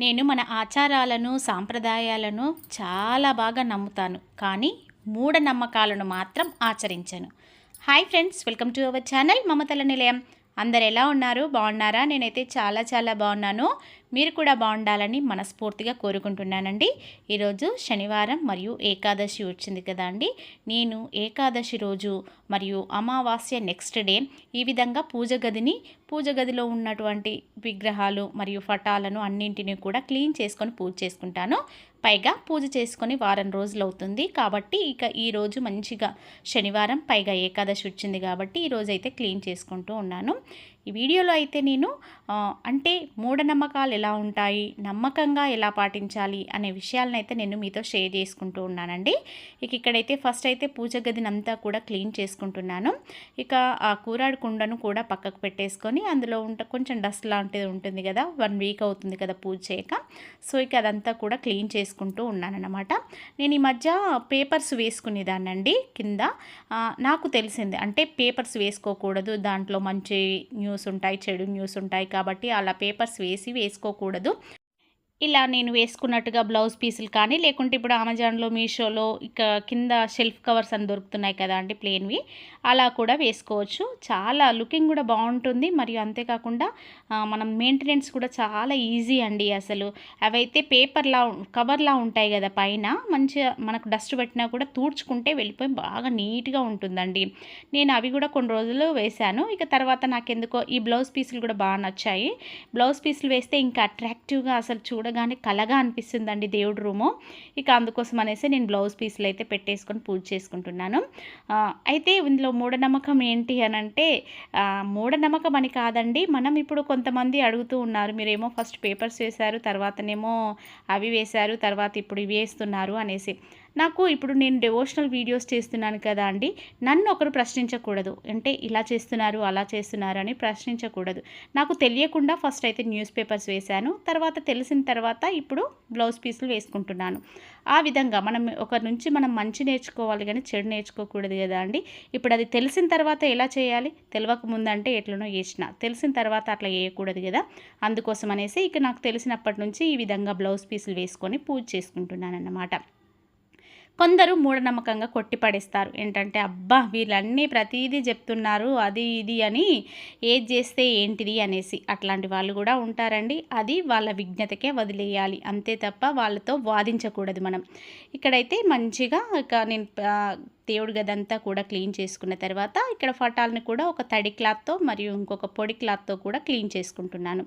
నేను మన ఆచారాలను, సాంప్రదాయాలను చాలా బాగా నమ్ముతాను. కానీ మూఢనమ్మకాలను మాత్రం ఆచరించను. Hi friends, welcome to our channel మమతల నిలయం. అందరు ఎలా ఉన్నారు? బాగున్నారా? నేనైతే చాలా బాగున్నాను. మీరు కూడా బాగుండాలని మనస్ఫూర్తిగా కోరుకుంటున్నానండి. ఈరోజు శనివారం మరియు ఏకాదశి వచ్చింది కదా అండి. నేను ఏకాదశి రోజు మరియు అమావాస్య నెక్స్ట్ డే ఈ విధంగా పూజ గదిలో ఉన్నటువంటి విగ్రహాలు మరియు పటాలను అన్నింటినీ కూడా క్లీన్ చేసుకొని పూజ చేసుకుంటాను. పైగా పూజ చేసుకొని వారం రోజులు అవుతుంది కాబట్టి ఇక ఈరోజు మంచిగా శనివారం పైగా ఏకాదశి వచ్చింది కాబట్టి ఈరోజు అయితే క్లీన్ చేసుకుంటూ ఉన్నాను. ఈ వీడియోలో అయితే నేను అంటే మూఢనమ్మకాలు ఎలా ఉంటాయి, నమ్మకంగా ఎలా పాటించాలి అనే విషయాలను అయితే నేను మీతో షేర్ చేసుకుంటూ ఉన్నానండి. ఇక్కడైతే ఫస్ట్ అయితే పూజ గదిని అంతా కూడా క్లీన్ చేసుకుంటున్నాను. ఇక ఆ కూరాడు కుండను కూడా పక్కకు పెట్టేసుకొని అందులో కొంచెం డస్ట్ లాంటిది ఉంటుంది కదా, 1 వీక్ అవుతుంది కదా పూజ చేయక. సో ఇక అదంతా కూడా క్లీన్ చేసుకుంటూ ఉన్నానన్నమాట. నేను ఈ మధ్య పేపర్స్ వేసుకునేదాన్నండి కింద. నాకు తెలిసింది అంటే పేపర్స్ వేసుకోకూడదు, దాంట్లో మంచి న్యూస్ ఉంటాయి, చెడు న్యూస్ ఉంటాయి కాబట్టి అలా పేపర్స్ వేసుకోకూడదు. ఇలా నేను వేసుకున్నట్టుగా బ్లౌజ్ పీసులు కానీ లేకుంటే ఇప్పుడు అమెజాన్లో, మీషోలో ఇక కింద షెల్ఫ్ కవర్స్ అని దొరుకుతున్నాయి కదా అండి ప్లెయిన్వి, అలా కూడా వేసుకోవచ్చు. చాలా లుకింగ్ కూడా బాగుంటుంది. మరియు అంతేకాకుండా మనం మెయింటెనెన్స్ కూడా చాలా ఈజీ అండి. అసలు అవైతే కవర్లా ఉంటాయి కదా, పైన మంచిగా మనకు డస్ట్ పెట్టినా కూడా తూడ్చుకుంటే వెళ్ళిపోయి బాగా నీట్గా ఉంటుందండి. నేను అవి కూడా కొన్ని రోజులు వేశాను. ఇక తర్వాత నాకెందుకో ఈ బ్లౌజ్ పీసులు కూడా బాగా నచ్చాయి. బ్లౌజ్ పీసులు వేస్తే ఇంకా అట్రాక్టివ్గా అసలు చూడగానే కలగా అనిపిస్తుందండి దేవుడి రూము. ఇక అందుకోసం అనేసి నేను బ్లౌజ్ పీసులు అయితే పెట్టేసుకొని పూజ చేసుకుంటున్నాను. అయితే ఇందులో మూఢనమ్మకం ఏంటి అని అంటే, మూఢనమ్మకం అని కాదండి. మనం ఇప్పుడు కొంతమంది అడుగుతూ ఉన్నారు, మీరేమో ఫస్ట్ పేపర్స్ వేశారు, తర్వాతనేమో అవి వేశారు, తర్వాత ఇప్పుడు ఇవి వేస్తున్నారు అనేసి. నాకు ఇప్పుడు నేను డివోషనల్ వీడియోస్ చేస్తున్నాను కదా అండి, నన్ను ఒకరు ప్రశ్నించకూడదు. అంటే ఇలా చేస్తున్నారు, అలా చేస్తున్నారు అని ప్రశ్నించకూడదు. నాకు తెలియకుండా ఫస్ట్ అయితే న్యూస్ పేపర్స్ వేశాను, తర్వాత తెలిసిన తర్వాత ఇప్పుడు బ్లౌజ్ పీసులు వేసుకుంటున్నాను. ఆ విధంగా ఒకరి నుంచి మనం మంచి నేర్చుకోవాలి కానీ చెడు నేర్చుకోకూడదు కదా అండి. ఇప్పుడు అది తెలిసిన తర్వాత ఎలా చేయాలి? తెలియక ముందంటే ఎట్లనో చేసిన, తెలిసిన తర్వాత అట్లా చేయకూడదు కదా. అందుకోసం అనేసి ఇక నాకు తెలిసినప్పటి నుంచి ఈ విధంగా బ్లౌజ్ పీసులు వేసుకొని పూజ చేసుకుంటున్నాను అన్నమాట. కొందరు మూఢనమ్మకంగా కొట్టిపడేస్తారు. ఏంటంటే అబ్బా వీళ్ళన్నీ ప్రతిదీ చెప్తున్నారు అది ఇది అని, ఏది చేస్తే ఏంటిది అనేసి. అట్లాంటి వాళ్ళు కూడా ఉంటారండి. అది వాళ్ళ విజ్ఞతకే వదిలేయాలి అంతే తప్ప వాళ్ళతో వాదించకూడదు మనం. ఇక్కడైతే మంచిగా ఇక నేను దేవుడి గదంతా కూడా క్లీన్ చేసుకున్న తర్వాత ఇక్కడ పటాలను కూడా ఒక తడి క్లాత్తో మరియు ఇంకొక పొడి క్లాత్తో కూడా క్లీన్ చేసుకుంటున్నాను.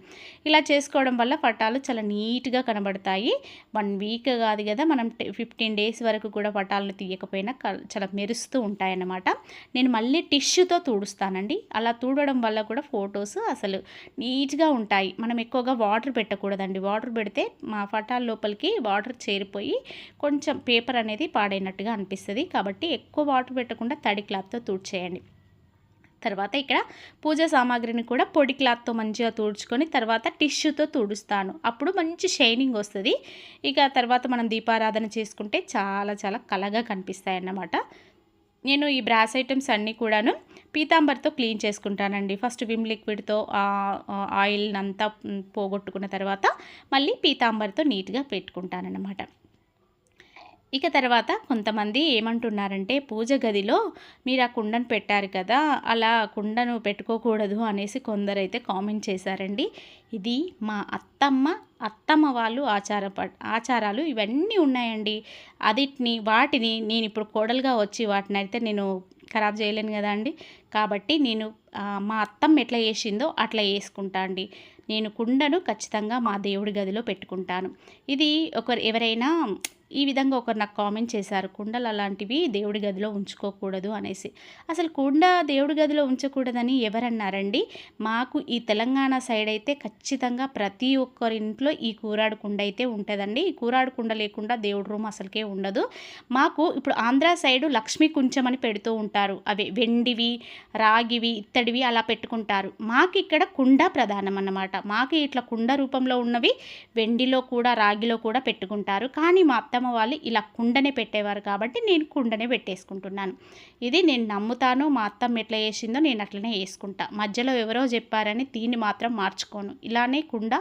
ఇలా చేసుకోవడం వల్ల పటాలు చాలా నీట్గా కనబడతాయి. 1 వీక్ కాదు కదా, మనం 15 డేస్ వరకు కూడా పటాలను తీయకపోయినా చాలా మెరుస్తూ ఉంటాయన్నమాట. నేను మళ్ళీ టిష్యూతో తుడుస్తానండి. అలా తుడవడం వల్ల కూడా ఫొటోస్ అసలు నీట్గా ఉంటాయి. మనం ఎక్కువగా వాటర్ పెట్టకూడదండి. వాటర్ పెడితే మా పటాల లోపలికి వాటర్ చేరిపోయి కొంచెం పేపర్ అనేది పాడైనట్టుగా అనిపిస్తుంది. కాబట్టి ఎక్కువ వాటర్ పెట్టకుండా తడి క్లాత్తో తుడిచేయండి. తర్వాత ఇక్కడ పూజ సామాగ్రిని కూడా పొడి క్లాత్తో మంచిగా తుడుచుకొని తర్వాత టిష్యూతో తుడుస్తాను. అప్పుడు మంచి షైనింగ్ వస్తుంది. ఇక తర్వాత మనం దీపారాధన చేసుకుంటే చాలా కళగా కనిపిస్తాయి అన్నమాట. నేను ఈ బ్రాస్ ఐటమ్స్ అన్నీ కూడాను పీతాంబర్తో క్లీన్ చేసుకుంటానండి. ఫస్ట్ విమ్ లిక్విడ్తో ఆయిల్ అంతా పోగొట్టుకున్న తర్వాత మళ్ళీ పీతాంబర్తో నీట్గా పెట్టుకుంటానన్నమాట. ఇక తర్వాత కొంతమంది ఏమంటున్నారంటే, పూజ గదిలో మీరు ఆ కుండను పెట్టారు కదా, అలా కుండను పెట్టుకోకూడదు అనేసి కొందరైతే కామెంట్ చేశారండి. ఇది మా అత్తమ్మ వాళ్ళు ఆచారాలు ఇవన్నీ ఉన్నాయండి. వాటిని నేను ఇప్పుడు కోడలుగా వచ్చి వాటిని అయితే నేను ఖరాబ్ చేయలేను కదా అండి. కాబట్టి నేను మా అత్తమ్మ ఎట్లా చేసిందో అట్లా వేసుకుంటా అండి. నేను కుండను ఖచ్చితంగా మా దేవుడి గదిలో పెట్టుకుంటాను. ఇది ఎవరైనా ఈ విధంగా ఒకరు నాకు కామెంట్ చేశారు, కుండలు అలాంటివి దేవుడి గదిలో ఉంచుకోకూడదు అనేసి. అసలు కుండ దేవుడి గదిలో ఉంచకూడదని ఎవరన్నారండి? మాకు ఈ తెలంగాణ సైడ్ అయితే ఖచ్చితంగా ప్రతి ఒక్కరింట్లో ఈ కూరాడు కుండ అయితే ఉంటుందండి. ఈ కూరాడు కుండ లేకుండా దేవుడి రూమ్ అసలుకే ఉండదు. మాకు ఇప్పుడు ఆంధ్ర సైడు లక్ష్మీ కుంచమని పెడుతూ ఉంటారు. అవి వెండివి, రాగివి, ఇత్తడివి అలా పెట్టుకుంటారు. మాకు ఇక్కడ కుండ ప్రధానం అన్నమాట. మాకు ఇట్లా కుండ రూపంలో ఉన్నవి వెండిలో కూడా రాగిలో కూడా పెట్టుకుంటారు. కానీ మా అత్త అత్తమ్మ వాళ్ళు ఇలా కుండనే పెట్టేవారు కాబట్టి నేను కుండనే పెట్టేసుకుంటున్నాను. ఇది నేను నమ్ముతాను. మా అత్తమ్మ ఎట్లా చేసిందో నేను అట్లనే వేసుకుంటా. మధ్యలో ఎవరో చెప్పారని దీన్ని మాత్రం మార్చుకోను. ఇలానే కుండ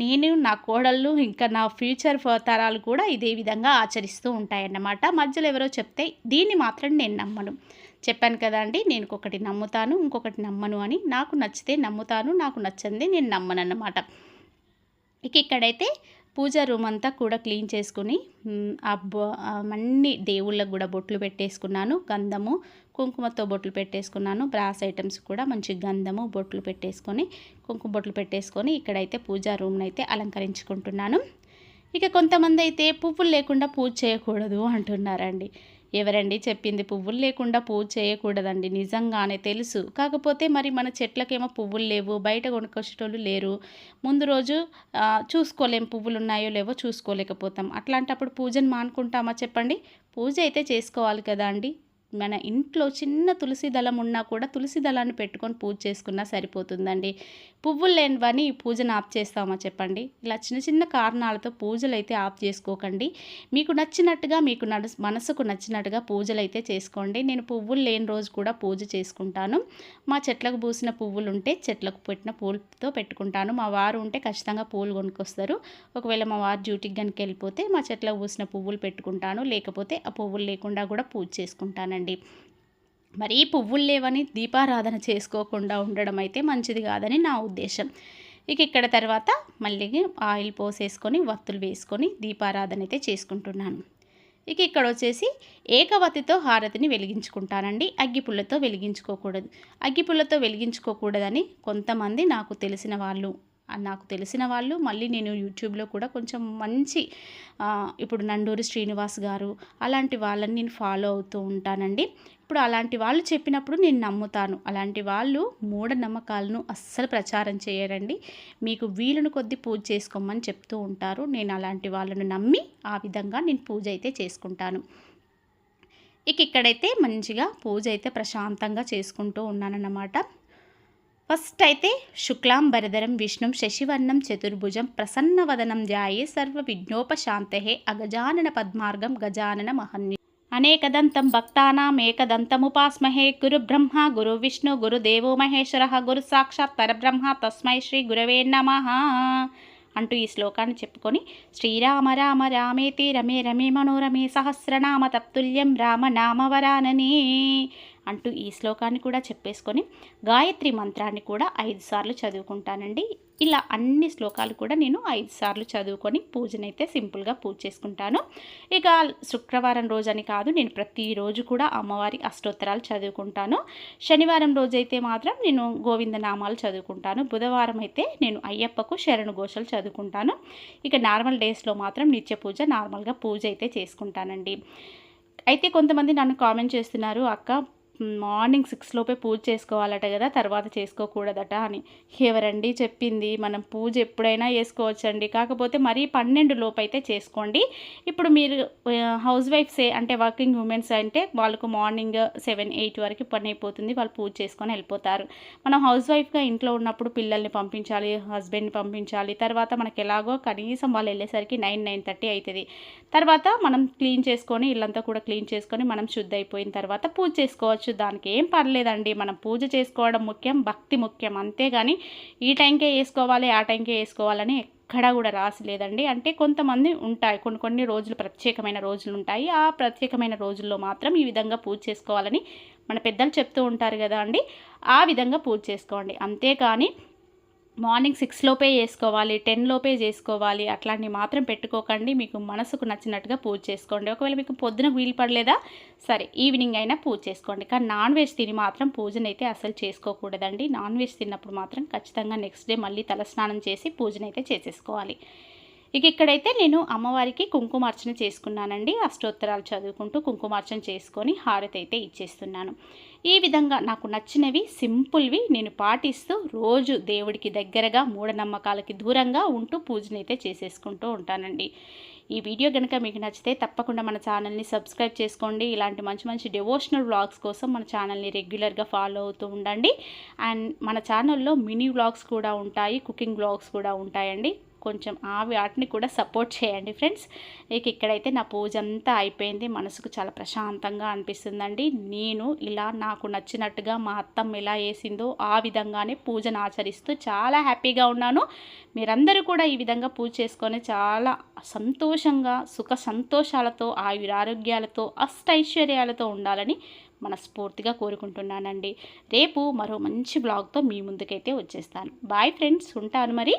నేను, నా కోడళ్ళు, ఇంకా నా ఫ్యూచర్ తరాలు కూడా ఇదే విధంగా ఆచరిస్తూ ఉంటాయన్నమాట. మధ్యలో ఎవరో చెప్తే దీన్ని మాత్రం నేను నమ్మను. చెప్పాను కదా అండి, నేను ఒకటి నమ్ముతాను, ఇంకొకటి నమ్మను అని. నాకు నచ్చితే నమ్ముతాను, నాకు నచ్చంది నేను నమ్మను అన్నమాట. ఇక్కడైతే పూజా రూమ్ అంతా కూడా క్లీన్ చేసుకుని అన్ని దేవుళ్ళకు కూడా బొట్లు పెట్టేసుకున్నాను. గంధము కుంకుమతో బొట్లు పెట్టేసుకున్నాను. బ్రాస్ ఐటమ్స్ కూడా మంచి గంధము బొట్లు పెట్టేసుకొని, కుంకుమ బొట్లు పెట్టేసుకొని ఇక్కడైతే పూజా రూమ్ని అయితే అలంకరించుకుంటున్నాను. కొంతమంది అయితే పువ్వులు లేకుండా పూజ చేయకూడదు అంటున్నారండి. ఎవరండి చెప్పింది పువ్వులు లేకుండా పూజ చేయకూడదండి? నిజంగానే తెలుసు. కాకపోతే మరి మన చెట్లకేమో పువ్వులు లేవు, బయట కొనుక్కొచ్చేటోళ్ళు లేరు. ముందు రోజు చూసుకోలేం, పువ్వులు ఉన్నాయో లేవో చూసుకోలేకపోతాం. అట్లాంటప్పుడు పూజను మానుకుంటామా చెప్పండి? పూజ అయితే చేసుకోవాలి కదా అండి. మన ఇంట్లో చిన్న తులసి దళం ఉన్నా కూడా తులసి దళాన్ని పెట్టుకొని పూజ చేసుకున్నా సరిపోతుందండి. పువ్వులు లేనివని పూజను ఆఫ్ చేస్తామా చెప్పండి? ఇలా చిన్న చిన్న కారణాలతో పూజలు అయితే ఆఫ్ చేసుకోకండి. మీకు నచ్చినట్టుగా, మీకు మనసుకు నచ్చినట్టుగా పూజలు అయితే చేసుకోండి. నేను పువ్వులు లేని రోజు కూడా పూజ చేసుకుంటాను. మా చెట్లకు పూసిన పువ్వులు ఉంటే చెట్లకు పెట్టిన పూలతో పెట్టుకుంటాను. మా వారు ఉంటే ఖచ్చితంగా పూలు కొనుక్కొస్తారు. ఒకవేళ మా వారు డ్యూటీకి కనుక వెళ్ళిపోతే మా చెట్లకు పూసిన పువ్వులు పెట్టుకుంటాను. లేకపోతే ఆ పువ్వులు లేకుండా కూడా పూజ చేసుకుంటానండి. మరీ పువ్వులు లేవని దీపారాధన చేసుకోకుండా ఉండడం అయితే మంచిది కాదని నా ఉద్దేశం. ఇక్కడ తర్వాత మళ్ళీ ఆయిల్ పోసేసుకొని వత్తులు వేసుకొని దీపారాధన అయితే చేసుకుంటున్నాను. ఇక్కడ వచ్చేసి ఏకవత్తితో హారతిని వెలిగించుకుంటానండి. అగ్గిపుల్లతో వెలిగించుకోకూడదు. అగ్గిపుల్లతో వెలిగించుకోకూడదని కొంతమంది నాకు తెలిసిన వాళ్ళు మళ్ళీ నేను యూట్యూబ్లో కూడా కొంచెం మంచి ఇప్పుడు నండూరి శ్రీనివాస్ గారు అలాంటి వాళ్ళని నేను ఫాలో అవుతూ ఉంటానండి. ఇప్పుడు అలాంటి వాళ్ళు చెప్పినప్పుడు నేను నమ్ముతాను. అలాంటి వాళ్ళు మూఢనమ్మకాలను అస్సలు ప్రచారం చేయరండి. మీకు వీలును కొద్దీ పూజ చేసుకోమని చెప్తూ ఉంటారు. నేను అలాంటి వాళ్ళను నమ్మి ఆ విధంగా నేను పూజ అయితే చేసుకుంటాను. ఇక్కడైతే మంచిగా పూజ అయితే ప్రశాంతంగా చేసుకుంటూ ఉన్నానన్నమాట. ఫస్ట్ అయితే శుక్లాంబరధరం విష్ణుం శశివర్ణం చతుర్భుజం ప్రసన్నవదనం ధ్యాయే సర్వ విఘ్నోపశాంతయే అగజానన పద్మార్గం గజానన మహన్యం అనేకదంతం భక్తానాం ఏకదంతముపాస్మహే గురు బ్రహ్మ గురు విష్ణు గురుదేవో మహేశ్వర గురు సాక్షాత్ పరబ్రహ్మ తస్మై శ్రీ గురవే నమః అంటూ ఈ శ్లోకాన్ని చెప్పుకొని శ్రీరామ రామ రామేతి రమే రమే మనోరమే సహస్రనామ తత్తుల్యం రామనామవరాననే అంటూ ఈ శ్లోకాన్ని కూడా చెప్పేసుకొని గాయత్రి మంత్రాన్ని కూడా 5 సార్లు చదువుకుంటానండి. ఇలా అన్ని శ్లోకాలు కూడా నేను 5 సార్లు చదువుకొని పూజనైతే సింపుల్గా పూజ చేసుకుంటాను. శుక్రవారం రోజని కాదు, నేను ప్రతిరోజు కూడా అమ్మవారి అష్టోత్తరాలు చదువుకుంటాను. శనివారం రోజైతే మాత్రం నేను గోవిందనామాలు చదువుకుంటాను. బుధవారం అయితే నేను అయ్యప్పకు శరణు ఘోషలు చదువుకుంటాను. నార్మల్ డేస్లో మాత్రం నిత్య పూజ నార్మల్గా పూజ అయితే చేసుకుంటానండి. అయితే కొంతమంది నన్ను కామెంట్ చేస్తున్నారు, అక్క మార్నింగ్ 6 లోపే పూజ చేసుకోవాలట కదా, తర్వాత చేసుకోకూడదట అని. ఎవరండి చెప్పింది? మనం పూజ ఎప్పుడైనా చేసుకోవచ్చండి. కాకపోతే మరీ 12 లోపు అయితే చేసుకోండి. ఇప్పుడు మీరు హౌస్ వైఫ్సే అంటే వర్కింగ్ ఉమెన్స్ అంటే వాళ్ళకు మార్నింగ్ 7-8 వరకు పని అయిపోతుంది, వాళ్ళు పూజ చేసుకొని వెళ్ళిపోతారు. మనం హౌస్ వైఫ్గా ఇంట్లో ఉన్నప్పుడు పిల్లల్ని పంపించాలి, హస్బెండ్ని పంపించాలి. తర్వాత మనకి ఎలాగో కనీసం వాళ్ళు వెళ్ళేసరికి 9-9:30 అవుతుంది. తర్వాత మనం క్లీన్ చేసుకొని ఇల్లంతా కూడా క్లీన్ చేసుకొని మనం శుద్ధ అయిపోయిన తర్వాత పూజ చేసుకోవచ్చు. దానికి ఏం పర్లేదండి. మనం పూజ చేసుకోవడం ముఖ్యం, భక్తి ముఖ్యం. అంతేగాని ఈ టైంకే వేసుకోవాలి ఆ టైంకే వేసుకోవాలని ఎక్కడా కూడా రాసి లేదండి. అంటే కొంతమంది ఉంటాయి, కొన్ని రోజులు ప్రత్యేకమైన రోజులు ఉంటాయి. ఆ ప్రత్యేకమైన రోజుల్లో మాత్రం ఈ విధంగా పూజ చేసుకోవాలని మన పెద్దలు చెప్తూ ఉంటారు కదా అండి. ఆ విధంగా పూజ చేసుకోండి. అంతేకాని మార్నింగ్ 6 లోపే చేసుకోవాలి, 10 లోపే చేసుకోవాలి అట్లాంటివి మాత్రం పెట్టుకోకండి. మీకు మనసుకు నచ్చినట్టుగా పూజ చేసుకోండి. ఒకవేళ మీకు పొద్దున వీలు పడలేదా, సరే ఈవినింగ్ అయినా పూజ చేసుకోండి. కానీ నాన్ వెజ్ తిని మాత్రం పూజనైతే అసలు చేసుకోకూడదండి. నాన్ వెజ్ తిన్నప్పుడు మాత్రం ఖచ్చితంగా నెక్స్ట్ డే మళ్ళీ తలస్నానం చేసి పూజనైతే చేసేసుకోవాలి. ఇక్కడైతే నేను అమ్మవారికి కుంకుమార్చన చేసుకున్నానండి. అష్టోత్తరాలు చదువుకుంటూ కుంకుమార్చన చేసుకొని హారతి అయితే ఇచ్చేస్తున్నాను. ఈ విధంగా నాకు నచ్చినవి సింపుల్వి నేను పాటిస్తూ రోజు దేవుడికి దగ్గరగా మూఢనమ్మకాలకి దూరంగా ఉంటూ పూజనైతే చేసేసుకుంటూ ఉంటానండి. ఈ వీడియో కనుక మీకు నచ్చితే తప్పకుండా మన ఛానల్ని సబ్స్క్రైబ్ చేసుకోండి. ఇలాంటి మంచి మంచి డివోషనల్ వ్లాగ్స్ కోసం మన ఛానల్ని రెగ్యులర్గా ఫాలో అవుతూ ఉండండి. అండ్ మన ఛానల్లో మినీ వ్లాగ్స్ కూడా ఉంటాయి, కుకింగ్ వ్లాగ్స్ కూడా ఉంటాయండి. కొంచెం వాటిని కూడా సపోర్ట్ చేయండి ఫ్రెండ్స్. ఇక్కడైతే నా పూజ అంతా అయిపోయింది. మనసుకు చాలా ప్రశాంతంగా అనిపిస్తుందండి. నేను ఇలా నాకు నచ్చినట్టుగా మా అత్తమ్మ ఎలా వేసిందో ఆ విధంగానే పూజను ఆచరిస్తూ చాలా హ్యాపీగా ఉన్నాను. మీరందరూ కూడా ఈ విధంగా పూజ చేసుకొని చాలా సంతోషంగా సుఖ సంతోషాలతో ఆయురారోగ్యాలతో అష్టైశ్వర్యాలతో ఉండాలని మనస్ఫూర్తిగా కోరుకుంటున్నానండి. రేపు మరో మంచి బ్లాగ్తో మీ ముందుకైతే వచ్చేస్తాను. బాయ్ ఫ్రెండ్స్, ఉంటాను మరి.